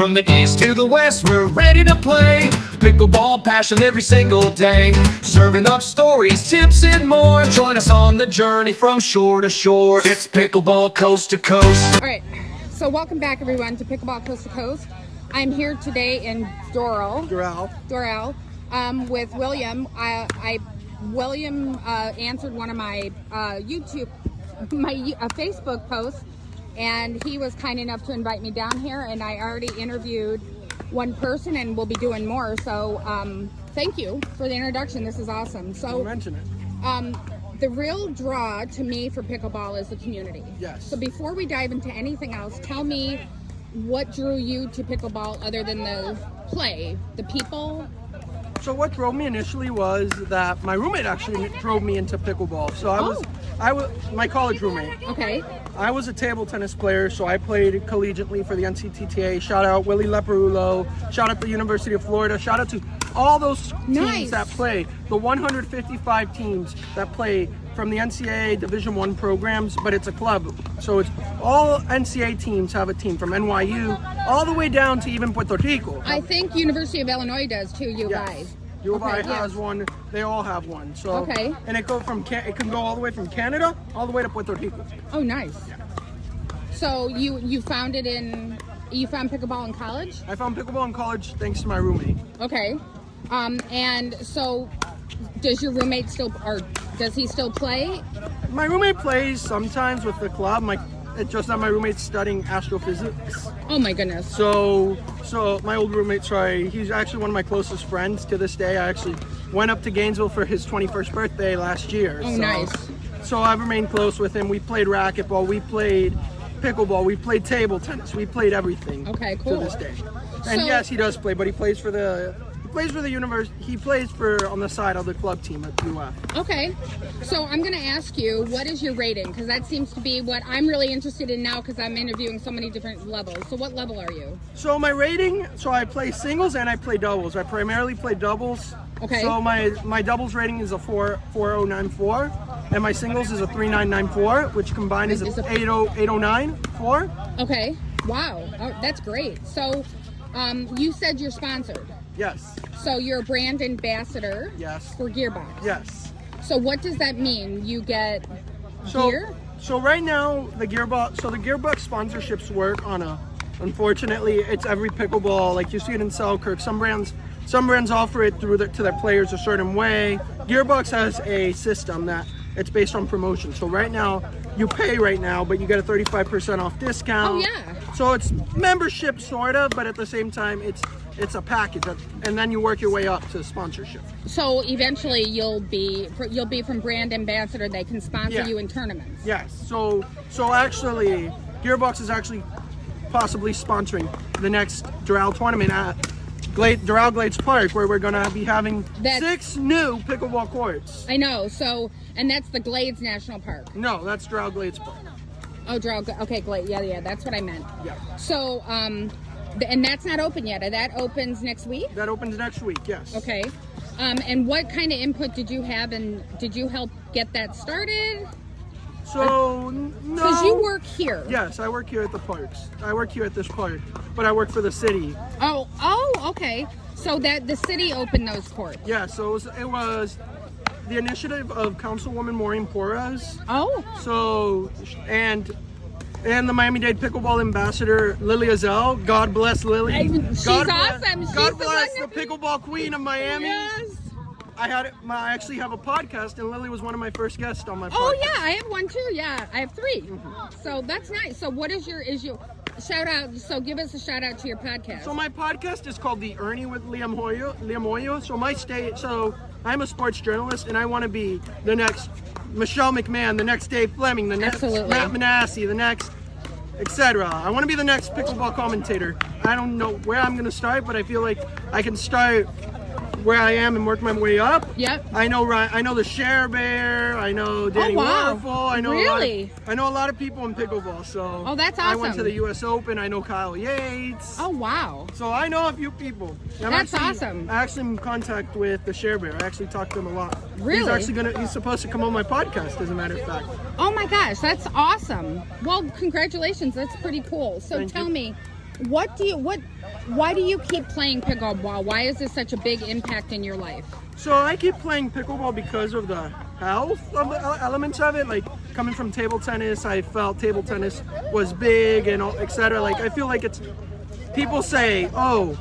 From the east to the west, we're ready to play. Pickleball passion every single day. Serving up stories, tips, and more. Join us on the journey from shore to shore. It's Pickleball Coast to Coast. All right, so welcome back everyone to Pickleball Coast to Coast. I'm here today in Doral, with William. William answered one of my Facebook posts, and he was kind enough to invite me down here, and I already interviewed one person and we'll be doing more. So thank you for the introduction. This is awesome. So mention it. The real draw to me for pickleball is the community. Yes. So before we dive into anything else, tell me what drew you to pickleball other than the play, the people? So what drove me initially was that my roommate actually drove me into pickleball. So I was my college roommate. Okay. I was a table tennis player, so I played collegiately for the NCTTA. Shout out Willie Leparulo. Shout out the University of Florida. Shout out to all those teams that play, the 155 teams that play from the NCAA Division I programs, but it's a club. So it's all NCAA teams have a team from NYU all the way down to even Puerto Rico. I think University of Illinois does too, U of I. U of I has one. They all have one. So and it can go all the way from Canada all the way to Puerto Rico. Oh, nice. Yeah. So you found pickleball in college? I found pickleball in college thanks to my roommate. Okay. And so does your roommate does he still play? My roommate plays sometimes with the club. It's just that my roommate's studying astrophysics. Oh my goodness. So my old roommate, he's actually one of my closest friends to this day. I actually went up to Gainesville for his 21st birthday last year. Oh, nice. So I've remained close with him. We played racquetball, we played pickleball, we played table tennis, we played everything. Okay, cool. To this day. And yes, he does play, but he plays for the university. He plays on the side of the club team at UF. Okay, so I'm going to ask you, what is your rating? Because that seems to be what I'm really interested in now, because I'm interviewing so many different levels. So what level are you? So my rating, I play singles and I play doubles. I primarily play doubles. Okay. So my doubles rating is a 4.094, and my singles is a 3.994, which combined is a 8.094. Okay. Wow. Oh, that's great. So you said you're sponsored. Yes. So you're a brand ambassador. Yes. For Gearbox. Yes. So what does that mean? You get gear? So right now the Gearbox sponsorships work on unfortunately it's every pickleball, like you see it in Selkirk. Some brands offer it to their players a certain way. Gearbox has a system that it's based on promotion. So right now you pay but you get a 35% off discount. Oh yeah. So it's membership sort of, but at the same time it's a package, and then you work your way up to sponsorship. So eventually you'll be from brand ambassador. They can sponsor you in tournaments. Yes. So actually, Gearbox is actually possibly sponsoring the next Doral tournament at Doral Glades Park, where we're going to be having 6 new pickleball courts. I know. So, and that's the Glades National Park. No, that's Doral Glades Park. Oh, Doral. Okay, Glades. Yeah. That's what I meant. Yeah. So, and that's not open yet. That opens next week? That opens next week, yes. Okay. And what kind of input did you have, and did you help get that started? So, no. Because you work here. Yes, I work here at the parks. I work here at this park, but I work for the city. Oh, okay. So that the city opened those courts. Yeah, so it was the initiative of Councilwoman Maureen Porras. Oh. So, and the Miami-Dade Pickleball Ambassador, Lily Azell. God bless Lily. She's awesome. God bless the pickleball queen of Miami. Yes. I actually have a podcast, and Lily was one of my first guests on my podcast. Oh yeah, I have one too. Yeah, I have 3. Mm-hmm. So that's nice. So what is your shout out? So give us a shout out to your podcast. So my podcast is called The Ernie with Liam Hoyo. So I'm a sports journalist, and I want to be the next Michelle McMahon, the next Dave Fleming, the next Matt Manassi, the next etc. I want to be the next pickleball commentator. I don't know where I'm going to start, but I feel like I can start where I am and work my way up. Yep. I know the Share Bear. I know Danny Waterfall. I know a lot of people in pickleball. So that's awesome. I went to the U.S. Open. I know Kyle Yates. Oh wow. So I know a few people. That's awesome. I'm actually in contact with the Share Bear. I actually talked to him a lot. Really? He's supposed to come on my podcast, as a matter of fact. Oh my gosh, that's awesome. Well, congratulations. That's pretty cool. So tell me, Why do you keep playing pickleball? Why is this such a big impact in your life? So I keep playing pickleball because of the health of the elements of it. Like coming from table tennis, I felt table tennis was big and etc. Like I feel like it's, people say, oh,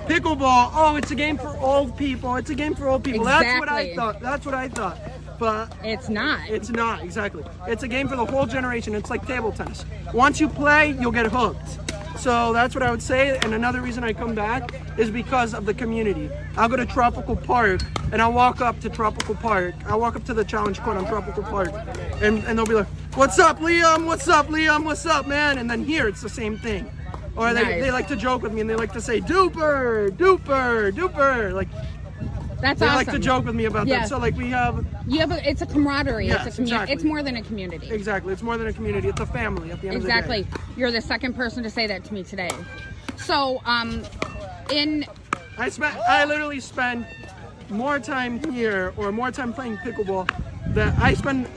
pickleball, oh, it's a game for old people. It's a game for old people. Exactly. That's what I thought. But it's not. It's not, exactly. It's a game for the whole generation. It's like table tennis. Once you play, you'll get hooked. So that's what I would say. And another reason I come back is because of the community. I'll go to Tropical Park and I'll walk up to Tropical Park. I'll walk up to the challenge court on Tropical Park and they'll be like, what's up, Liam? What's up, Liam? What's up, man? And then here it's the same thing. Or they like to joke with me and they like to say, duper, duper, duper. Like, that's they awesome. like to joke with me about that. So like it's a camaraderie. Yes, it's exactly. It's more than a community. Exactly. It's more than a community. It's a family at the end of the day. Exactly. You're the second person to say that to me today. So, I literally spend more time here or more time playing pickleball than I spend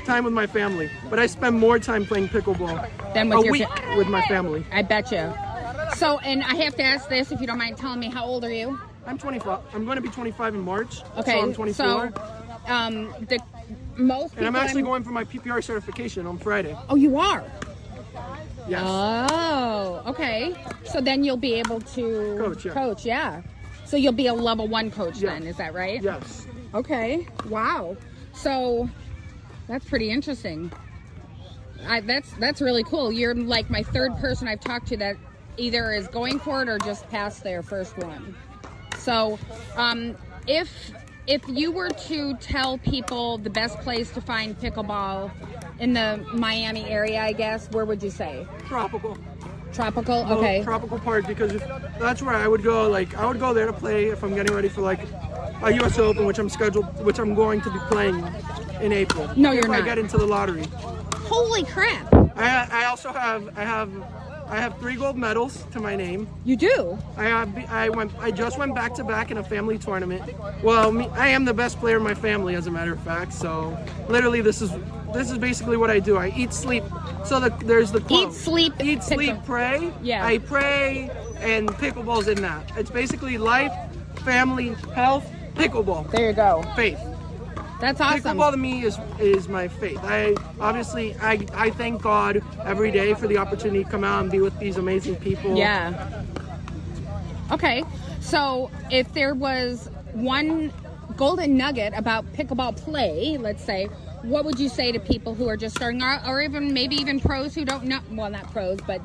time with my family, but I spend more time playing pickleball than with week with my family. I bet you. So, and I have to ask this, if you don't mind telling me, how old are you? I'm 25. I'm going to be 25 in March. Okay. So I'm 24. So, most people, and I'm actually going for my PPR certification on Friday. Oh, you are? Yes. Oh, okay. So then you'll be able to coach, yeah. So you'll be a level 1 coach then, is that right? Yes. Okay. Wow. So that's pretty interesting. That's really cool. You're like my third person I've talked to that either is going for it or just passed their first one. So, if you were to tell people the best place to find pickleball in the Miami area, I guess, where would you say? Tropical. Tropical, okay. Tropical Park, because that's where I would go. Like I would go there to play if I'm getting ready for like a U.S. Open, which I'm going to be playing in April. No, you're not. If I get into the lottery. Holy crap! I also have 3 gold medals to my name. You do? I just went back to back in a family tournament. Well, I am the best player in my family, as a matter of fact. So literally, this is basically what I do. I eat, sleep. So there's the quote. Eat, sleep, pray. Yeah. I pray, and pickleball's in that. It's basically life, family, health, pickleball. There you go. Faith. That's awesome. Pickleball to me is my faith. I thank God every day for the opportunity to come out and be with these amazing people. Yeah. Okay, so if there was one golden nugget about pickleball play, let's say, what would you say to people who are just starting out, or even maybe even pros who don't know? Well, not pros, but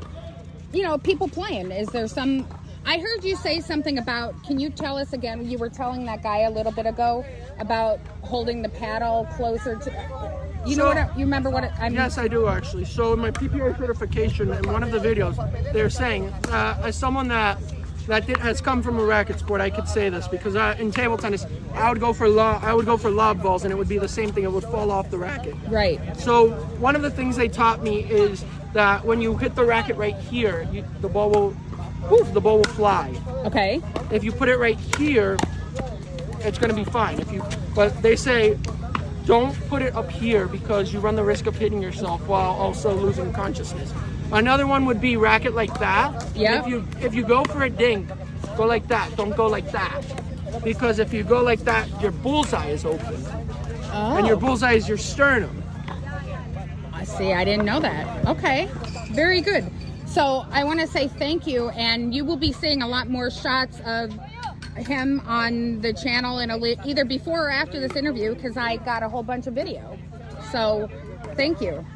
people playing. Is there some? I heard you say something about, can you tell us again, you were telling that guy a little bit ago about holding the paddle closer to, you remember what I mean? Yes, I do actually. So in my PPR certification, in one of the videos, they're saying, as someone that has come from a racket sport, I could say this, because in table tennis, I would go for lob balls and it would be the same thing, it would fall off the racket. Right. So one of the things they taught me is that when you hit the racket right here, the ball will fly. Okay. If you put it right here, it's going to be fine. But they say don't put it up here because you run the risk of hitting yourself while also losing consciousness. Another one would be racket like that. Yeah. If you go for a dink, go like that. Don't go like that, because if you go like that, your bullseye is open, and your bullseye is your sternum. I see. I didn't know that. Okay. Very good. So I want to say thank you, and you will be seeing a lot more shots of him on the channel in either before or after this interview, because I got a whole bunch of video. So thank you.